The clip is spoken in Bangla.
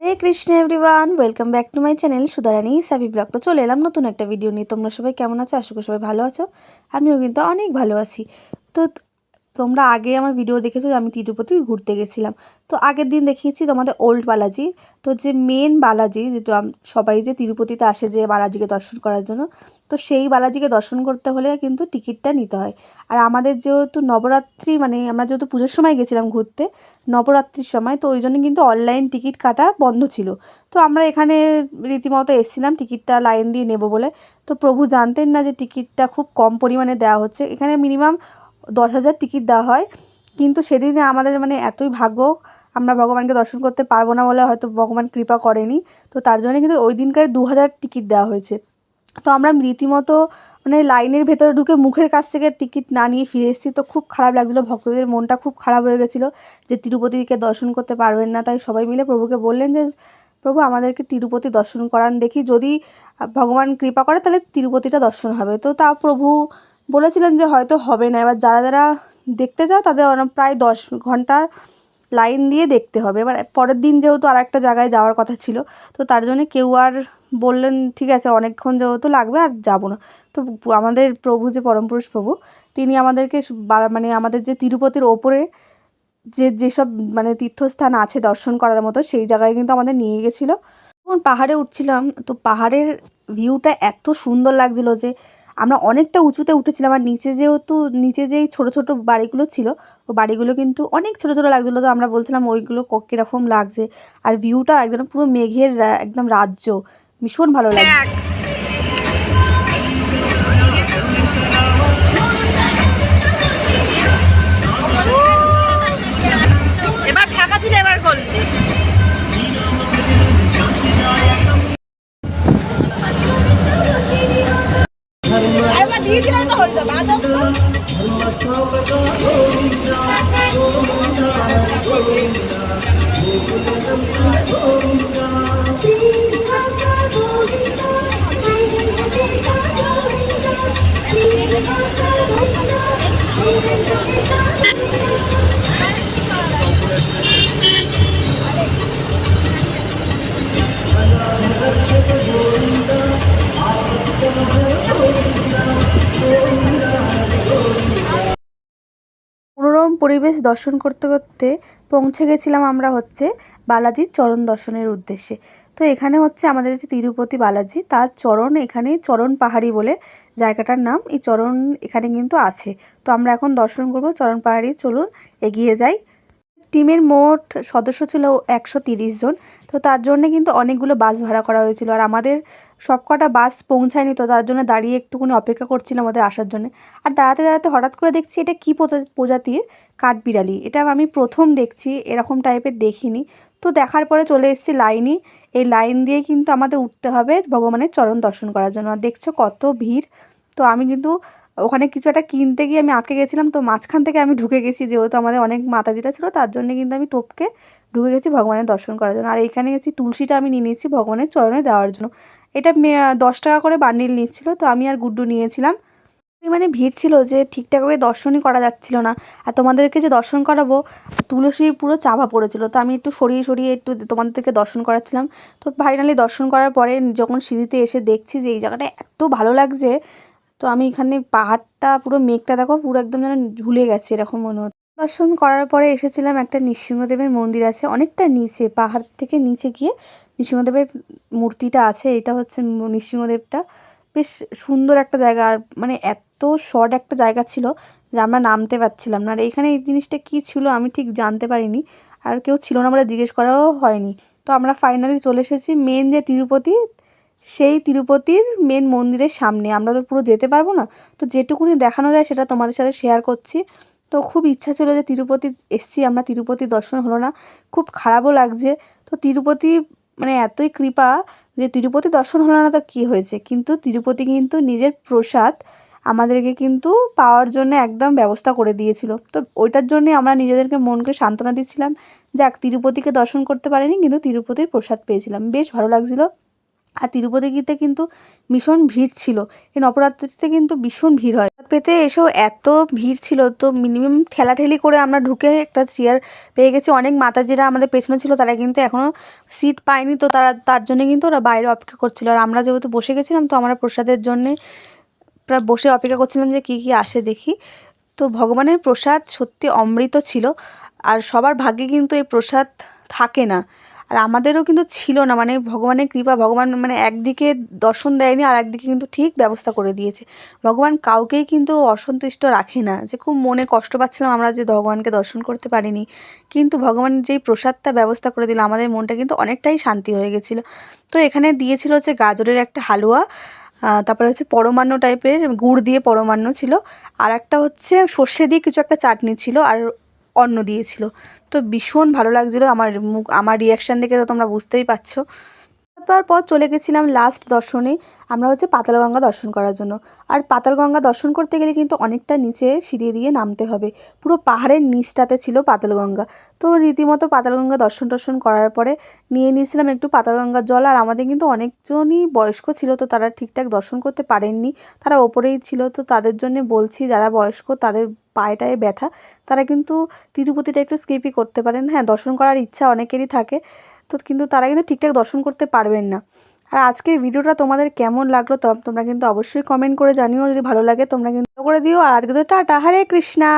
Hey Krishna everyone, welcome back to my channel Sudharani সাবি ব্লগ। তো চলে এলাম নতুন একটা ভিডিও নিয়ে। তোমরা সবাই কেমন আছো? আশা করি সবাই ভালো আছো। আমিও কিন্তু অনেক ভালো আছি। তো তোমরা আগে আমার ভিডিও দেখেছো যে আমি তিরুপতি ঘুরতে গেছিলাম। তো আগের দিন দেখিয়েছি তোমাদের ওল্ড বালাজি। তো যে মেন বালাজি, যেটা সবাই যে তিরুপতিতে আসে যে বালাজিকে দর্শন করার জন্য, তো সেই বালাজিকে দর্শন করতে হলে কিন্তু টিকিটটা নিতে হয়। আর আমাদের যেহেতু নবরাত্রি, মানে আমরা যেহেতু পুজোর সময় গেছিলাম ঘুরতে, নবরাত্রির সময়, তো ওই জন্য কিন্তু অনলাইন টিকিট কাটা বন্ধ ছিল। তো আমরা এখানে রীতিমতো এসেছিলাম টিকিটটা লাইন দিয়ে নেব বলে। তো প্রভু জানতেন না যে টিকিটটা খুব কম পরিমাণে দেওয়া হচ্ছে। এখানে মিনিমাম 10,000 টিকিট দেওয়া হয়। কিন্তু সেদিনে আমাদের মানে এতই ভাগ্য, আমরা ভগবানকে দর্শন করতে পারবো না বলে হয়তো ভগবান কৃপা করেনি। তো তার জন্য কিন্তু ওই দিনকার 2,000 টিকিট দেওয়া হয়েছে। তো আমরা রীতিমতো মানে লাইনের ভেতরে ঢুকে মুখের কাছ থেকে টিকিট না নিয়ে ফিরে এসেছি। তো খুব খারাপ লাগছিলো, ভক্তদের মনটা খুব খারাপ হয়ে গেছিলো যে তিরুপতিকে দর্শন করতে পারবেন না। তাই সবাই মিলে প্রভুকে বললেন যে প্রভু আমাদেরকে তিরুপতি দর্শন করান, দেখি যদি ভগবান কৃপা করে তাহলে তিরুপতিটা দর্শন হবে। তো তা প্রভু বলেছিলেন যে হয়তো হবে না। এবার যারা যারা দেখতে চাও তাদের প্রায় 10 ঘন্টা লাইন দিয়ে দেখতে হবে। এবার পরের দিন যেহেতু আর একটা জায়গায় যাওয়ার কথা ছিল, তো তার জন্য কেউ আর বললেন ঠিক আছে অনেকক্ষণ যেহেতু লাগবে আর যাব না। তো আমাদের প্রভু যে পরমপুরুষ প্রভু, তিনি আমাদেরকে মানে আমাদের যে তিরুপতির ওপরে যেসব মানে তীর্থস্থান আছে দর্শন করার মতো, সেই জায়গায় কিন্তু আমাদের নিয়ে গেছিলো। যখন পাহাড়ে উঠছিলাম, তো পাহাড়ের ভিউটা এত সুন্দর লাগছিলো যে আমরা অনেকটা উঁচুতে উঠেছিলাম। আর নিচে যেহেতু নিচে যেই ছোটো ছোটো বাড়িগুলো ছিল, ও বাড়িগুলো কিন্তু অনেক ছোটো ছোটো লাগছিলো। তো আমরা বলছিলাম ওইগুলো কীরকম লাগছে। আর ভিউটা একদম পুরো মেঘের একদম রাজ্য, ভীষণ ভালো লাগছে। এবার ফাঁকা ছিল, এবার করলি দিয়েছিলাম তো হইতো বাজব তো। মনোরম পরিবেশ দর্শন করতে করতে পৌঁছে গেছিলাম আমরা হচ্ছে বালাজির চরণ দর্শনের উদ্দেশ্যে। তো এখানে হচ্ছে আমাদের যে তিরুপতি বালাজি, তার চরণ, এখানে চরণ পাহাড়ি বলে জায়গাটার নাম। এই চরণ এখানে কিন্তু আছে। তো আমরা এখন দর্শন করব চরণ পাহাড়ি। চলুন এগিয়ে যাই। টিমের মোট সদস্য ছিল 130 জন। তো তার জন্য কিন্তু অনেকগুলো বাস ভাড়া করা হয়েছিল। আর আমাদের সবকটা বাস পৌঁছায়নি, তো তার জন্য দাঁড়িয়ে একটুখানি অপেক্ষা করছিলাম আমাদের আসার জন্য। আর দাঁড়াতে দাঁড়াতে হঠাৎ করে দেখছি এটা কী প্রজাতির কাঠবিড়ালি। এটা আমি প্রথম দেখছি, এরকম টাইপের দেখিনি। তো দেখার পরে চলে এসেছি লাইনে। এই লাইন দিয়ে কিন্তু আমাদের উঠতে হবে ভগবানের চরণ দর্শন করার জন্য। আর দেখছো কত ভিড়। তো আমি কিন্তু ওখানে কিছু একটা কিনতে গিয়ে আমি আটকে গেছিলাম। তো মাঝখান থেকে আমি ঢুকে গেছি, যেহেতু আমাদের অনেক মাতাজিরা ছিল, তার জন্য কিন্তু আমি টপকে ঢুকে গেছি ভগবানের দর্শন করার জন্য। আর এইখানে গেছি তুলসীটা আমি নিয়ে নিয়েছি ভগবানের চরণে দেওয়ার জন্য। এটা 10 টাকা করে বান্ডিল নিচ্ছিল। তো আমি আর গুড্ডু নিয়েছিলাম। মানে ভিড় ছিল যে ঠিকঠাকভাবে দর্শনই করা যাচ্ছিল না। আর তোমাদেরকে যে দর্শন করাবো, তুলসী পুরো চাপা পড়েছিল। তো আমি একটু সরিয়ে সরিয়ে একটু তোমাদেরকে দর্শন করাচ্ছিলাম। তো ফাইনালি দর্শন করার পরে যখন সিঁড়িতে এসে দেখছি যে এই জায়গাটা এত ভালো লাগছে। তো আমি এখানে পাহাড়টা পুরো মেঘটা দেখো পুরো একদম যেন ঝুলে গেছে এরকম মনে হচ্ছে। দর্শন করার পরে এসেছিলাম একটা নৃসিংহদেবের মন্দির আছে অনেকটা নিচে, পাহাড় থেকে নিচে গিয়ে নৃসিংহদেবের মূর্তিটা আছে। এটা হচ্ছে নৃসিংহদেবটা। বেশ সুন্দর একটা জায়গা। আর মানে এত শর্ট একটা জায়গা ছিল যে আমরা নামতে পারছিলাম না। আর এখানে এই জিনিসটা কী ছিল আমি ঠিক জানতে পারিনি, আর কেউ ছিল না বলে জিজ্ঞেস করাও হয়নি। তো আমরা ফাইনালি চলে এসেছি মেন যে তিরুপতি, সেই তিরুপতির মেন মন্দিরের সামনে। আমরা তো পুরো যেতে পারবো না, তো যেটুকুনি দেখানো যায় সেটা তোমাদের সাথে শেয়ার করছি। তো খুব ইচ্ছা ছিল যে তিরুপতি এসছি আমরা, তিরুপতি দর্শন হলো না, খুব খারাপও লাগছে। তো তিরুপতি মানে এতই কৃপা যে তিরুপতি দর্শন হলো না তো কী হয়েছে, কিন্তু তিরুপতি কিন্তু নিজের প্রসাদ আমাদেরকে কিন্তু পাওয়ার জন্য একদম ব্যবস্থা করে দিয়েছিল। তো ওইটার জন্যে আমরা নিজেদেরকে মনকে সান্ত্বনা দিচ্ছিলাম, যাক তিরুপতিকে দর্শন করতে পারিনি কিন্তু তিরুপতির প্রসাদ পেয়েছিলাম, বেশ ভালো লাগছিলো। আর তিরুপতিতে কিন্তু ভীষণ ভিড় ছিল, এই নবরাত্রিতে কিন্তু ভীষণ ভিড় হয়। পেতে এসেও এত ভিড় ছিল, তো মিনিমাম ঠেলাঠেলি করে আমরা ঢুকে একটা চেয়ার পেয়ে গেছি। অনেক মাতাজিরা আমাদের পেছনে ছিল, তারা কিন্তু এখনও সিট পায়নি, তো তার জন্য কিন্তু ওরা বাইরে অপেক্ষা করছিল। আর আমরা যেহেতু বসে গেছিলাম, তো আমরা প্রসাদের জন্যে প্রায় বসে অপেক্ষা করছিলাম যে কী কী আসে দেখি। তো ভগবানের প্রসাদ সত্যি অমৃত ছিল, আর সবার ভাগ্যে কিন্তু এই প্রসাদ থাকে না, আর আমাদেরও কিন্তু ছিল না। মানে ভগবানের কৃপা, ভগবান মানে একদিকে দর্শন দেয়নি আর একদিকে কিন্তু ঠিক ব্যবস্থা করে দিয়েছে। ভগবান কাউকেই কিন্তু অসন্তুষ্ট রাখে না। যে খুব মনে কষ্ট পাচ্ছিলাম আমরা যে ভগবানকে দর্শন করতে পারিনি, কিন্তু ভগবান যেই প্রসাদটা ব্যবস্থা করে দিল, আমাদের মনটা কিন্তু অনেকটাই শান্তি হয়ে গেছিলো। তো এখানে দিয়েছিল হচ্ছে গাজরের একটা হালুয়া, তারপরে হচ্ছে পরমান্ন টাইপের গুড় দিয়ে পরমান্ন ছিল, আর একটা হচ্ছে সর্ষে দিয়ে কিছু একটা চাটনি ছিল, আর অন্ন দিয়েছিল। তো ভীষণ ভালো লাগছিলো। আমার রিয়াকশান দেখে তো তোমরা বুঝতেই পারছো। তারপর চলে গেছিলাম লাস্ট দর্শনে, আমরা হচ্ছে পাতালগঙ্গা দর্শন করার জন্য। আর পাতালগঙ্গা দর্শন করতে গেলে কিন্তু অনেকটা নিচে সিঁড়ি দিয়ে নামতে হবে, পুরো পাহাড়ের নিচটাতে ছিল পাতালগঙ্গা। তো রীতিমতো পাতালগঙ্গা দর্শন করার পরে নিয়ে নিয়েছিলাম একটু পাতালগঙ্গার জল। আর আমাদের কিন্তু অনেকজনই বয়স্ক ছিল, তো তারা ঠিকঠাক দর্শন করতে পারেননি, তারা ওপরেই ছিল। তো তাদের জন্য বলছি, যারা বয়স্ক তাদের পায়েটায় ব্যথা, তারা কিন্তু তিরুপতিটা একটু স্কিপই করতে পারেন। হ্যাঁ, দর্শন করার ইচ্ছা অনেকেরই থাকে, তো কিন্তু তারা কিন্তু ঠিকঠাক দর্শন করতে পারবেন না। আর আজকের ভিডিওটা তোমাদের কেমন লাগলো তোমরা কিন্তু অবশ্যই কমেন্ট করে জানিও। যদি ভালো লাগে তোমরা কিন্তু করে দিও। আর আজকে তো টাটা, হরে কৃষ্ণা।